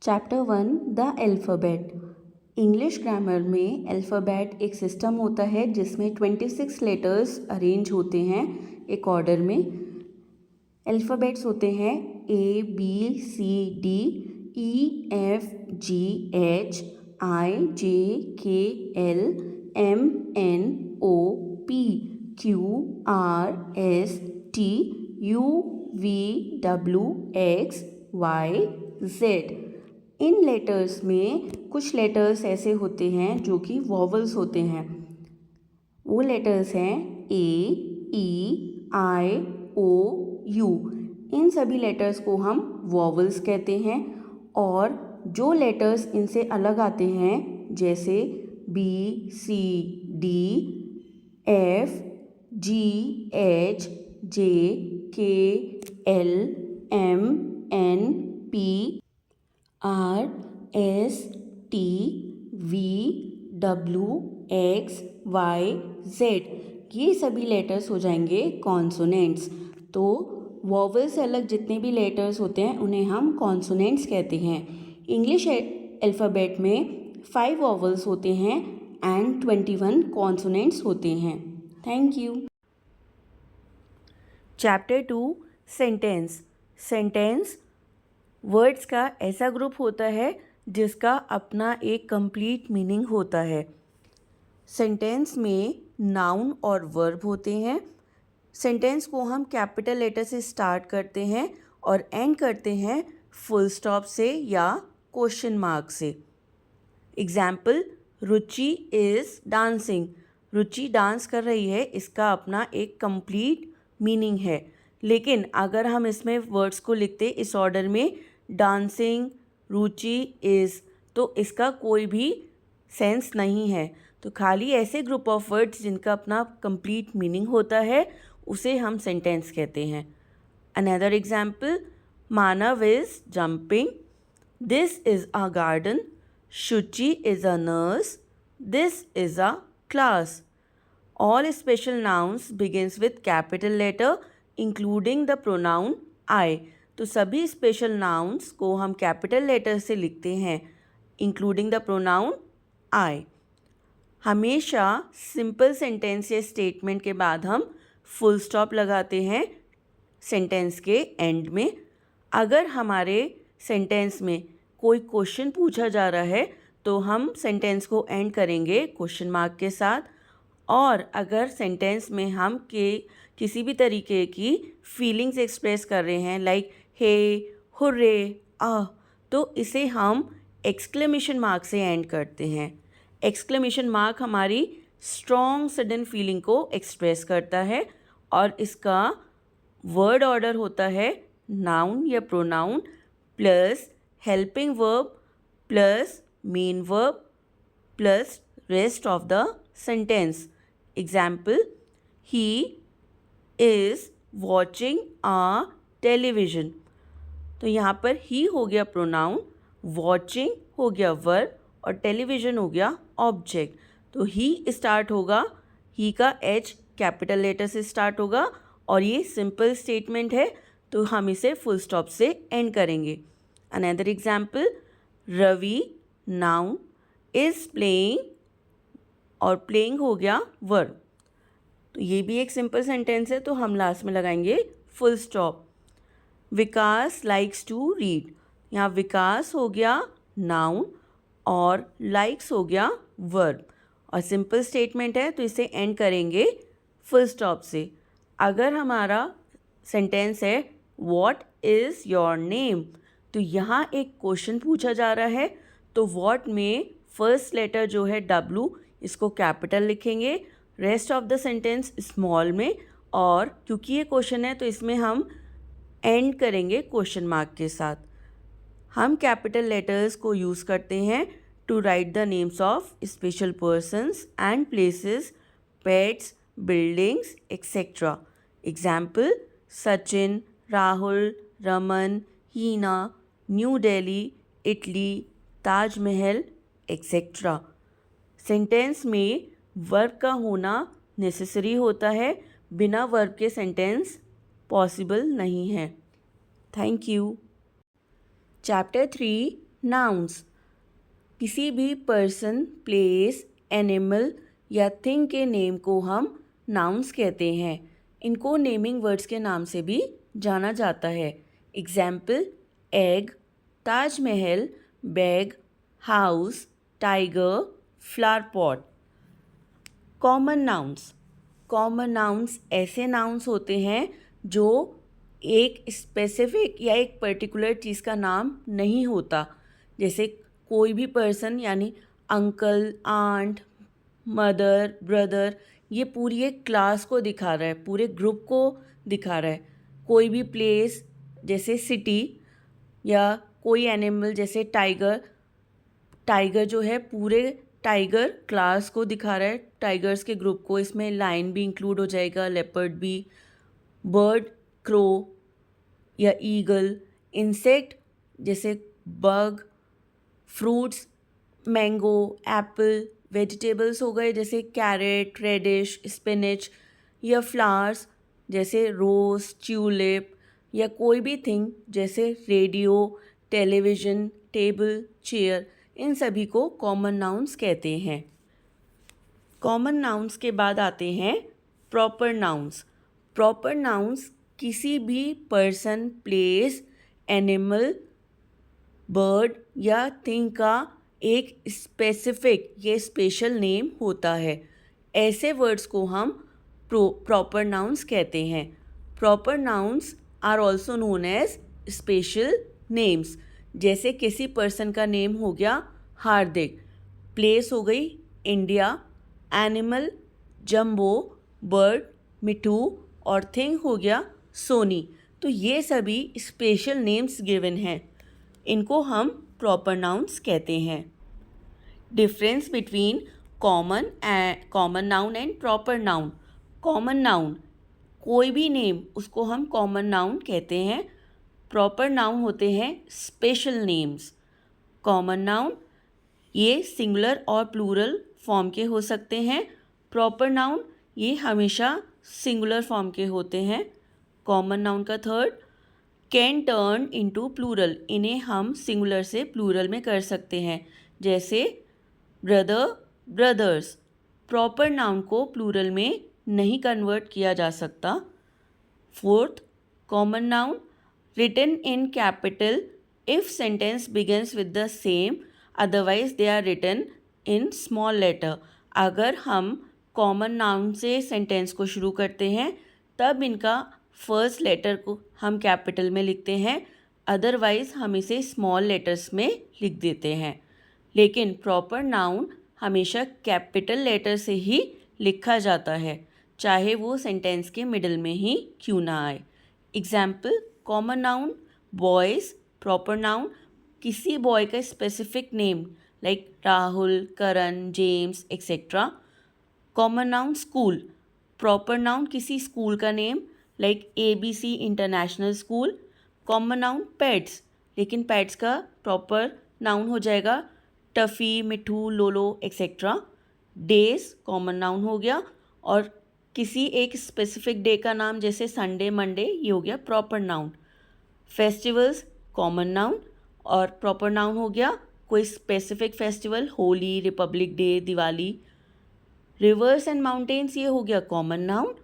Chapter 1 the alphabet. English grammar में alphabet एक system होता है जिसमें 26 लेटर्स अरेंज होते हैं एक ऑर्डर में। अल्फ़ाबेट्स होते हैं A B C D E F G H I J K L M N O P Q R S T U V W X Y Z। In letters में कुछ letters ऐसे होते हैं जो कि वॉवल्स होते हैं। वो लेटर्स हैं A, E, I, O, U। इन सभी लेटर्स को हम वॉवल्स कहते हैं। और जो लेटर्स इनसे अलग आते हैं जैसे B, C, D, F, G, H, J, K, L, M, N, P, R, S, T, V, W, X, Y, Z, ये सभी लेटर्स हो जाएंगे कॉन्सोनेंट्स। तो वॉवल से अलग जितने भी लेटर्स होते हैं उन्हें हम कॉन्सोनेंट्स कहते हैं। इंग्लिश अल्फ़ाबेट में 5 वॉवल्स होते हैं एंड 21 कॉन्सोनेंट्स होते हैं। Thank you. Chapter 2 sentence. Sentence words का ऐसा ग्रुप होता है जिसका अपना एक कंप्लीट मीनिंग होता है। सेंटेंस में नाउन और वर्ब होते हैं। सेंटेंस को हम कैपिटल लेटर से स्टार्ट करते हैं और एंड करते हैं फुल स्टॉप से या क्वेश्चन मार्क से। Example, Ruchi is dancing. Ruchi dance कर रही है, इसका अपना एक कंप्लीट मीनिंग है। लेकिन अगर हम इसमें वर्ड्स को लिखते इस ऑर्डर में डांसिंग, रुचि, इज़, तो इसका कोई भी सेंस नहीं है। तो खाली ऐसे ग्रुप ऑफ वर्ड्स जिनका अपना कंप्लीट मीनिंग होता है उसे हम सेंटेंस कहते हैं। Another example, Manav is jumping, this is a garden, Shuchi is a nurse, this is a class. All special nouns begins with capital letter including the pronoun I। तो सभी special nouns को हम capital letter से लिखते हैं including the pronoun I। हमेशा simple sentence या statement के बाद हम फुल स्टॉप लगाते हैं सेंटेंस के एंड में। अगर हमारे सेंटेंस में कोई क्वेश्चन पूछा जा रहा है तो हम सेंटेंस को एंड करेंगे क्वेश्चन मार्क के साथ। और अगर सेंटेंस में हम किसी भी तरीके की फीलिंग्स एक्सप्रेस कर रहे हैं लाइक हे, हुर्रे, तो इसे हम एक्सक्लेमेशन मार्क से एंड करते हैं। एक्सक्लेमेशन मार्क हमारी स्ट्रॉन्ग सडन फीलिंग को एक्सप्रेस करता है और इसका वर्ड ऑर्डर होता है नाउन या pronoun plus helping verb plus main verb plus rest of the sentence. Example, he is watching a television. तो यहाँ पर ही हो गया प्रोनाउन, वॉचिंग हो गया वर्ब और टेलीविज़न हो गया ऑब्जेक्ट। तो ही स्टार्ट होगा, ही का एच कैपिटल लेटर से स्टार्ट होगा और ये सिंपल स्टेटमेंट है तो हम इसे फुल स्टॉप से एंड करेंगे। Another example, Ravi noun is playing और प्लेइंग हो गया वर्ब। तो ये भी एक सिंपल सेंटेंस है तो हम लास्ट में लगाएंगे full stop. Vikas likes to read. यहाँ विकास हो गया नाउन और लाइक्स हो गया वर्ब और सिंपल स्टेटमेंट है तो इसे एंड करेंगे फुल स्टॉप से। अगर हमारा सेंटेंस है व्हाट इज़ योर नेम, तो यहाँ एक क्वेश्चन पूछा जा रहा है तो व्हाट में फर्स्ट लेटर जो है W इसको कैपिटल लिखेंगे, rest of the sentence small में। और क्योंकि ये क्वेश्चन है तो इसमें हम एंड करेंगे क्वेश्चन मार्क के साथ। हम कैपिटल लेटर्स को यूज़ करते हैं to write the names of special persons and places, pets, buildings etcetera. Example, Sachin, Rahul, Raman, Heena, New Delhi, Italy, Taj Mahal etcetera. Sentence में वर्ब का होना नेसेसरी होता है, बिना वर्ब के सेंटेंस पॉसिबल नहीं है। Thank you. चैप्टर 3 नाउन्स, किसी भी पर्सन, प्लेस, एनिमल या थिंग के नेम को हम नाउन्स कहते हैं। इनको नेमिंग वर्ड्स के नाम से भी जाना जाता है। Example, egg, Taj Mahal, bag, house, tiger, flower pot. Common nouns, common nouns ऐसे नाउन्स होते हैं जो एक स्पेसिफिक या एक पर्टिकुलर चीज़ का नाम नहीं होता। जैसे कोई भी पर्सन यानी अंकल, आंट, मदर, ब्रदर, ये पूरी एक क्लास को दिखा रहा है, पूरे ग्रुप को दिखा रहा है। कोई भी प्लेस जैसे सिटी, या कोई एनिमल जैसे टाइगर, टाइगर जो है पूरे टाइगर क्लास को दिखा रहा है, टाइगर्स के ग्रुप को। इसमें लायन भी इंक्लूड हो जाएगा, लेपर्ड भी। बर्ड, क्रो या ईगल। इंसेक्ट जैसे bug, fruits, mango, Apple. Vegetables हो गए जैसे कैरेट, रेडिश, स्पिनच। या फ्लावर्स जैसे रोज, ट्यूलिप। या कोई भी थिंग जैसे रेडियो, टेलीविज़न, टेबल, चेयर। इन सभी को कॉमन नाउन्स कहते हैं। कॉमन नाउन्स के बाद आते हैं प्रॉपर नाउन्स। प्रॉपर नाउन्स किसी भी पर्सन, प्लेस, एनिमल, बर्ड या थिंग का एक स्पेसिफिक या स्पेशल नेम होता है। ऐसे वर्ड्स को हम प्रॉपर नाउन्स कहते हैं। Proper nouns are also known as special names. जैसे किसी पर्सन का नेम हो गया हार्दिक, प्लेस हो गई इंडिया, एनिमल जंबो, बर्ड मिठू और थिंग हो गया सोनी। तो ये सभी स्पेशल नेम्स गिवन हैं, इनको हम प्रॉपर नाउन्स कहते हैं। Difference between common noun and proper noun. Common noun कोई भी नेम, उसको हम कॉमन नाउन कहते हैं। प्रॉपर नाउन होते हैं स्पेशल नेम्स। कॉमन नाउन ये सिंगुलर और प्लूरल फॉर्म के हो सकते हैं। प्रॉपर नाउन ये हमेशा सिंगुलर फॉर्म के होते हैं। कॉमन नाउन का third, can turn into plural. इन्हें हम सिंगुलर से प्लूरल में कर सकते हैं। जैसे ब्रदर, ब्रदर्स। प्रॉपर नाउन को प्लूरल में नहीं कन्वर्ट किया जा सकता। Fourth, common noun written in capital if sentence begins with the same, otherwise they are written in small letter. अगर हम कॉमन नाउन से सेंटेंस को शुरू करते हैं तब इनका फर्स्ट लेटर को हम कैपिटल में लिखते हैं, अदरवाइज हम इसे स्मॉल लेटर्स में लिख देते हैं। लेकिन प्रॉपर नाउन हमेशा कैपिटल लेटर से ही लिखा जाता है, चाहे वो सेंटेंस के मिडिल में ही क्यों ना आए। Example, common noun boys. Proper noun किसी बॉय का specific name like Rahul, Karan, James etcetera. Common noun school. Proper noun किसी स्कूल का name like ABC international school. Common noun pets, लेकिन पेट्स का प्रॉपर नाउन हो जाएगा टफ़ी, मिठू, लोलो एक्सेट्रा। डेज कॉमन नाउन हो गया, और किसी एक स्पेसिफिक डे का नाम जैसे संडे, मंडे, ये हो गया proper noun. Festivals common noun, और प्रॉपर नाउन हो गया कोई specific festival, Holi, Republic day, Diwali. Reverse and mountains ये हो गया कॉमन नाउन,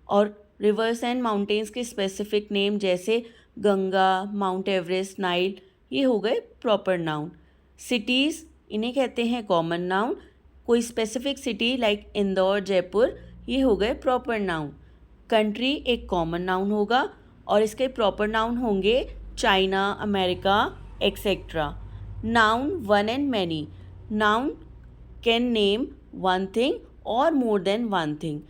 और रिवर्स एंड माउंटेन्स के स्पेसिफिक नेम जैसे गंगा, माउंट एवरेस्ट, नाइल, ये हो गए प्रॉपर नाउन। सिटीज़ इन्हें कहते हैं कॉमन नाउन। कोई specific city like Indore, Jaipur, ये हो गए प्रॉपर नाउन। कंट्री एक कॉमन नाउन होगा, और इसके प्रॉपर नाउन होंगे China, America etcetera. Noun one and many. Noun can name one thing और मोर देन वन थिंग।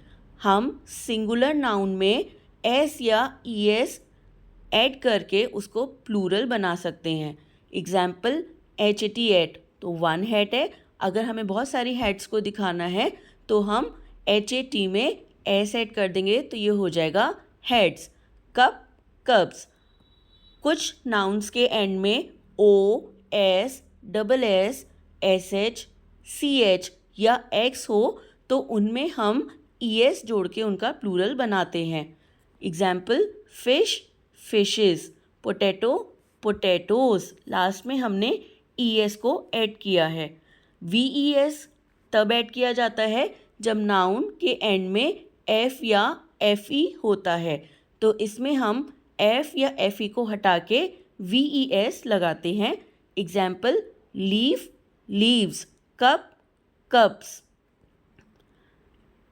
हम सिंगुलर नाउन में एस या ES ऐड करके उसको प्लूरल बना सकते हैं। एग्जाम्पल, HAT हैट, तो वन हैट है। अगर हमें बहुत सारी हैट्स को दिखाना है तो हम HAT में S ऐड कर देंगे, तो ये हो जाएगा हेड्स। Cup, cups. कुछ नाउन्स के एंड में O, S, SS, SH, CH या X हो तो उनमें हम ES जोड़ के उनका प्लूरल बनाते हैं। Example, fish, fishes, potato, potatoes. Last में हमने ES को ऐड किया है। VES तब ऐड किया जाता है जब नाउन के एंड में F या FE होता है, तो इसमें हम F या FE को हटा के VES लगाते हैं। Example leaf, leaves, cup, cups.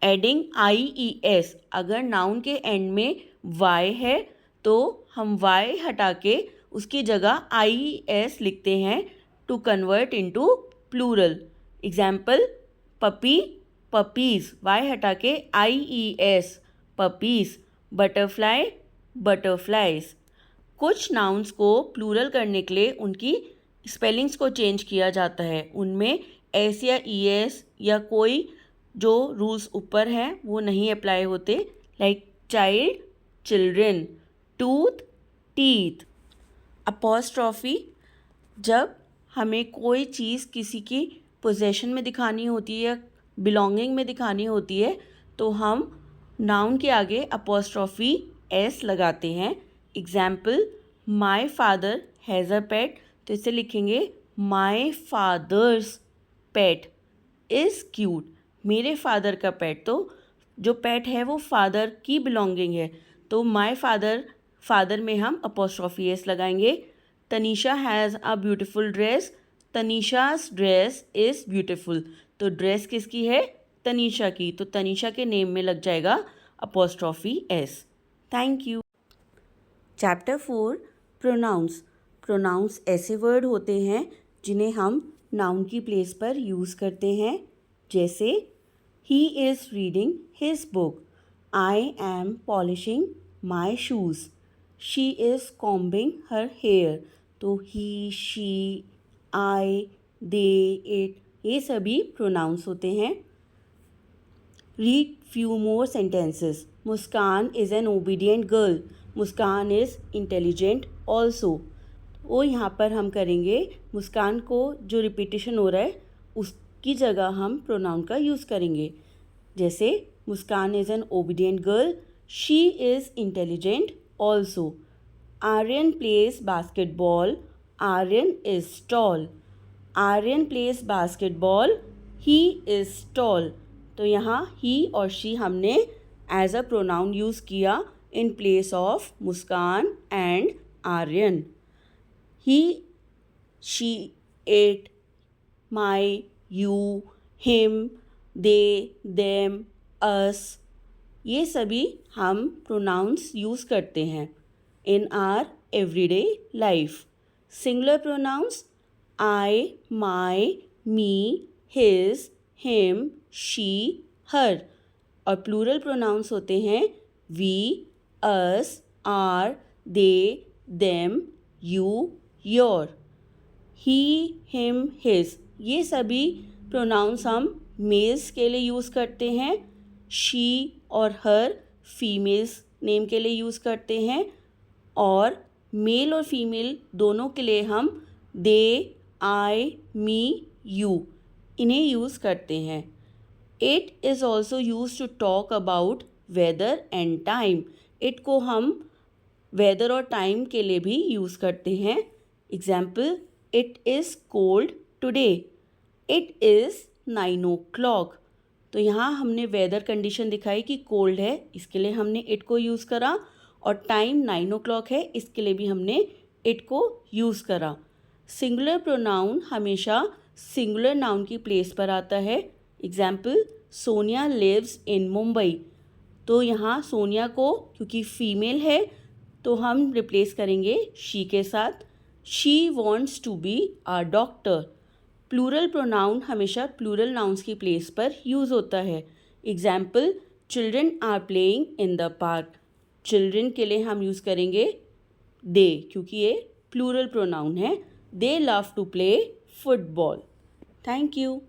Adding IES, अगर नाउन के एंड में Y है तो हम Y हटा के उसकी जगह IES लिखते हैं to convert into plural. Example puppy, puppies, Y हटा के IES, पपीज़। Butterfly, butterflies. कुछ नाउन्स को प्लूरल करने के लिए उनकी स्पेलिंग्स को चेंज किया जाता है। उनमें S या ES या कोई जो रूल्स ऊपर हैं वो नहीं अप्लाई होते, like child, children, tooth, teeth. Apostrophe, जब हमें कोई चीज़ किसी की पोजेशन में दिखानी होती है या बिलोंगिंग में दिखानी होती है तो हम नाउन के आगे अपॉस्ट्रॉफी S लगाते हैं। Example my father has a pet, तो इसे लिखेंगे my father's pet is cute. मेरे फादर का पेट, तो जो पेट है वो फादर की बिलोंगिंग है, तो माई फादर, फादर में हम अपॉस्ट्रॉफी S लगाएंगे। Tanisha has a beautiful dress, Tanisha's dress is beautiful, तो ड्रेस किसकी है? तनीषा की, तो तनीषा के नेम में लग जाएगा apostrophe S। Thank you. Chapter 4 pronouns. Pronouns ऐसे वर्ड होते हैं जिन्हें हम नाउन की प्लेस पर यूज़ करते हैं, जैसे he is reading his book, I am polishing my shoes, she is combing her hair, तो he, she, I, they, it, ये सभी प्रोनाउंस होते हैं। Read few more sentences. Muskan is an obedient girl, Muskan is intelligent also. वो यहाँ पर हम करेंगे मुस्कान को जो रिपीटिशन हो रहा है उसकी जगह हम प्रोनाउन का यूज़ करेंगे, जैसे Muskan is an obedient girl, she is intelligent also. Aryan plays basketball, Aryan is tall, Aryan plays basketball, he is tall, तो यहाँ ही और शी हमने एज अ प्रोनाउन यूज़ किया in place of Muskan and Aryan. He, she, it, my, you, him, they, them, us, ये सभी हम pronouns use करते हैं in our everyday life. Singular pronouns I, my, me, his, him, she, her, और plural pronouns होते हैं we, us, our, they, them, you, your. He, him, his, ये सभी प्रोनाउंस हम मेल्स के लिए यूज़ करते हैं, शी और हर फीमेल्स नेम के लिए यूज़ करते हैं, और मेल और फीमेल दोनों के लिए हम दे, आई, मी, यू, इन्हें यूज़ करते हैं। It is also used to talk about weather and time, it को हम वेदर और टाइम के लिए भी यूज़ करते हैं। Example it is cold today, it is 9 o'clock, तो यहाँ हमने वेदर कंडीशन दिखाई कि कोल्ड है, इसके लिए हमने इट को यूज़ करा, और टाइम 9 o'clock है, इसके लिए भी हमने इट को यूज़ करा। सिंगुलर प्रोनाउन हमेशा सिंगुलर नाउन की प्लेस पर आता है। Example Sonia lives in Mumbai, तो यहाँ सोनिया को क्योंकि फीमेल है तो हम रिप्लेस करेंगे शी के साथ। She wants to be a doctor. Plural pronoun हमेशा प्लूरल नाउन्स की प्लेस पर यूज़ होता है। Example children are playing in the park, children के लिए हम यूज़ करेंगे दे क्योंकि ये प्लूरल प्रोनाउन है। They love to play football. Thank you.